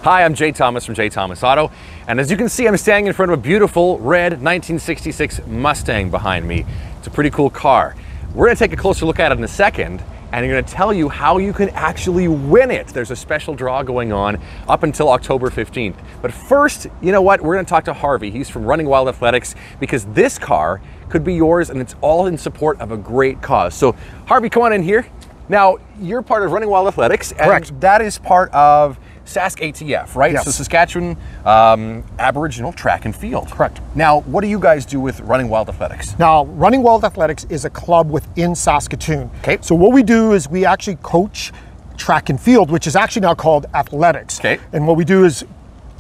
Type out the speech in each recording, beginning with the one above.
Hi, I'm Jay Thomas from Jay Thomas Auto, and as you can see, I'm standing in front of a beautiful red 1966 Mustang behind me. It's a pretty cool car. We're gonna take a closer look at it in a second, and I'm gonna tell you how you can actually win it. There's a special draw going on up until October 15th. But first, you know what? We're gonna talk to Harvey. He's from Running Wild Athletics, because this car could be yours, and it's all in support of a great cause. So Harvey, come on in here. Now, you're part of Running Wild Athletics, and Correct. that is part of Sask ATF, right? Yes. So Saskatchewan Aboriginal Track and Field. Correct. Now, what do you guys do with Running Wild Athletics? Now, Running Wild Athletics is a club within Saskatoon. Okay. So what we do is we actually coach track and field, which is actually now called athletics. Okay. And what we do is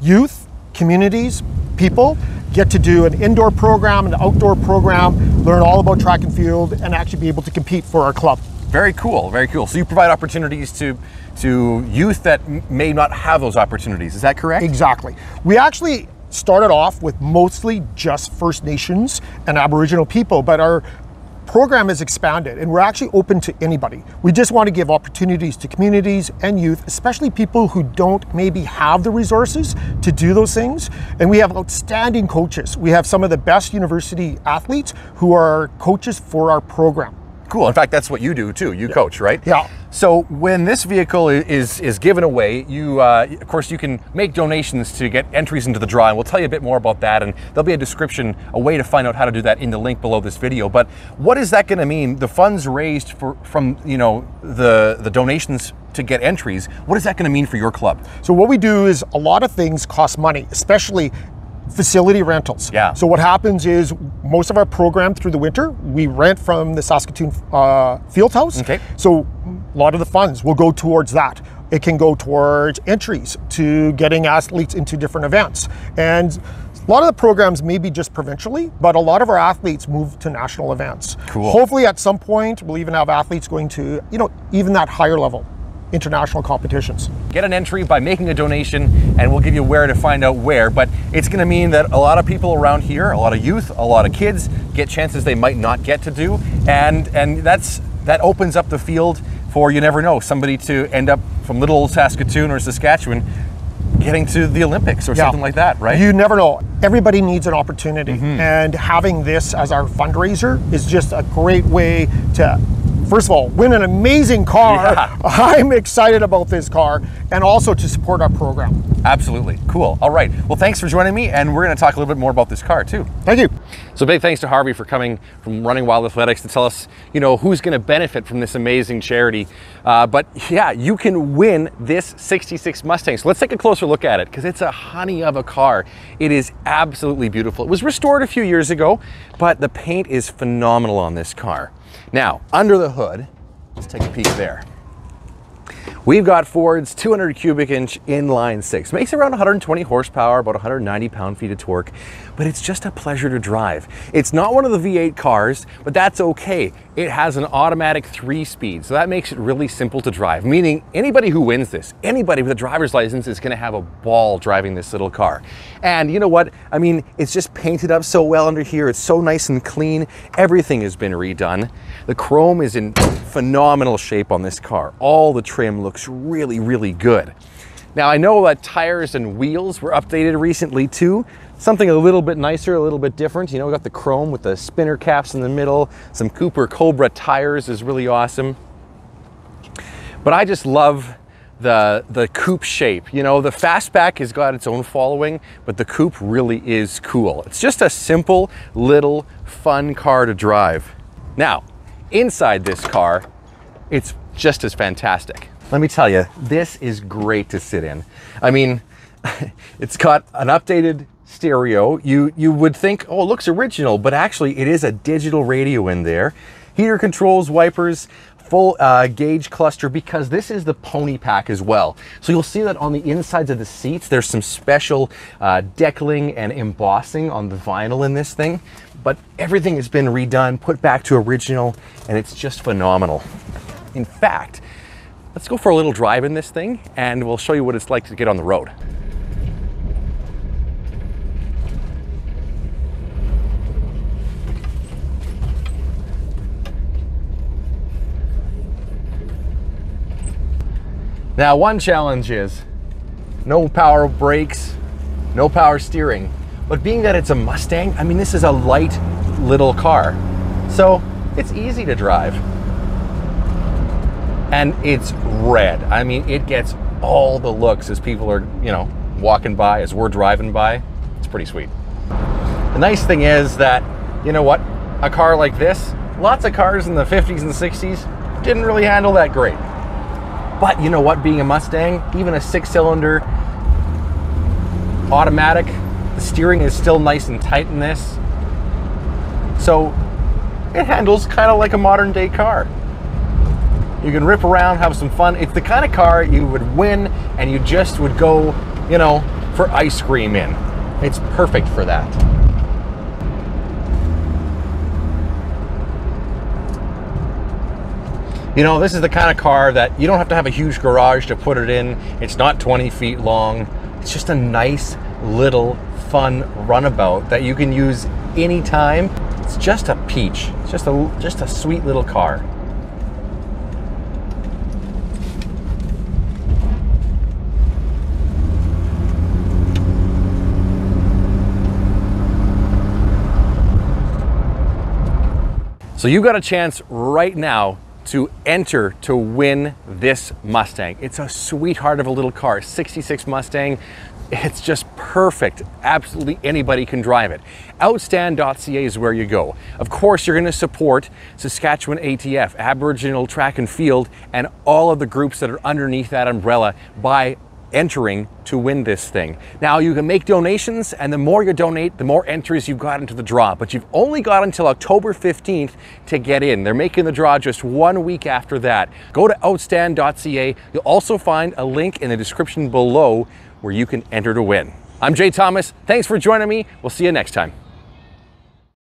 youth, communities, people get to do an indoor program, an outdoor program, learn all about track and field, and actually be able to compete for our club. Very cool, very cool. So you provide opportunities to youth that may not have those opportunities, is that correct? Exactly. We actually started off with mostly just First Nations and Aboriginal people, but our program has expanded and we're actually open to anybody. We just want to give opportunities to communities and youth, especially people who don't maybe have the resources to do those things. And we have outstanding coaches. We have some of the best university athletes who are coaches for our program. Cool. In fact, that's what you do too. You coach, right? Yeah. So when this vehicle is given away, you of course you can make donations to get entries into the draw, and we'll tell you a bit more about that. And there'll be a description, a way to find out how to do that in the link below this video. But what is that going to mean? The funds raised from the donations to get entries. What is that going to mean for your club? So what we do is a lot of things cost money, especially facility rentals. Yeah. So what happens is most of our program through the winter, we rent from the Saskatoon Field House. Okay. So a lot of the funds will go towards that. It can go towards entries to getting athletes into different events. And a lot of the programs may be just provincially, but a lot of our athletes move to national events. Cool. Hopefully at some point, we'll even have athletes going to, even that higher level international competitions. Get an entry by making a donation, and we'll give you where to find out where. But it's going to mean that a lot of people around here, a lot of youth, a lot of kids get chances they might not get to do, and that opens up the field for, you never know, somebody to end up from little old Saskatoon or Saskatchewan getting to the Olympics or something like that, right? You never know. Everybody needs an opportunity, and having this as our fundraiser is just a great way to, first of all, win an amazing car. Yeah. I'm excited about this car, and also to support our program. Absolutely. Cool. All right. Well, thanks for joining me, and we're going to talk a little bit more about this car too. Thank you. So big thanks to Harvey for coming from Running Wild Athletics to tell us, who's going to benefit from this amazing charity. But yeah, you can win this 66 Mustang. So let's take a closer look at it, because it's a honey of a car. It is absolutely beautiful. It was restored a few years ago, but the paint is phenomenal on this car. Now, under the hood, let's take a peek there. We've got Ford's 200 cubic inch inline six. Makes around 120 horsepower, about 190 pound-feet of torque, but it's just a pleasure to drive. It's not one of the V8 cars, but that's okay. It has an automatic 3-speed, so that makes it really simple to drive, meaning anybody who wins this, anybody with a driver's license is gonna have a ball driving this little car. And you know what? I mean, it's just painted up so well under here. It's so nice and clean. Everything has been redone. The chrome is in phenomenal shape on this car. All the trim looks really, really good. Now, I know that tires and wheels were updated recently too. Something a little bit nicer, a little bit different. We got the chrome with the spinner caps in the middle. Some Cooper Cobra tires is really awesome. But I just love the coupe shape. The fastback has got its own following, but the coupe really is cool. It's just a simple, little, fun car to drive. Now, inside this car, it's just as fantastic. Let me tell you, this is great to sit in. I mean, it's got an updated stereo. You would think, oh, it looks original, but actually it is a digital radio in there. Heater controls, wipers, full gauge cluster, because this is the pony pack as well. So you'll see that on the insides of the seats, there's some special decaling and embossing on the vinyl in this thing, but everything has been redone, put back to original, and it's just phenomenal. In fact, let's go for a little drive in this thing, and we'll show you what it's like to get on the road. Now, one challenge is no power brakes, no power steering. But being that it's a Mustang, I mean, this is a light little car. So it's easy to drive. And it's red. I mean, it gets all the looks as people are, you know, walking by, as we're driving by. It's pretty sweet. The nice thing is that, you know what, a car like this, lots of cars in the 50s and 60s didn't really handle that great. But you know what, being a Mustang, even a 6-cylinder automatic, the steering is still nice and tight in this. So it handles kind of like a modern day car. You can rip around, have some fun. It's the kind of car you would win and you just would go, you know, for ice cream in. It's perfect for that. You know, this is the kind of car that you don't have to have a huge garage to put it in. It's not 20 feet long. It's just a nice little fun runabout that you can use anytime. It's just a peach. It's just a sweet little car. So you got a chance right now to enter to win this Mustang. It's a sweetheart of a little car, 66 Mustang. It's just perfect. Absolutely anybody can drive it. OUTSTAND.ca is where you go. Of course, you're going to support Saskatchewan ATF, Aboriginal Track and Field, and all of the groups that are underneath that umbrella by entering to win this thing. Now you can make donations, and the more you donate, the more entries you've got into the draw, but you've only got until October 15th to get in. They're making the draw just 1 week after that. Go to outstand.ca. You'll also find a link in the description below where you can enter to win. I'm Jay Thomas. Thanks for joining me. We'll see you next time.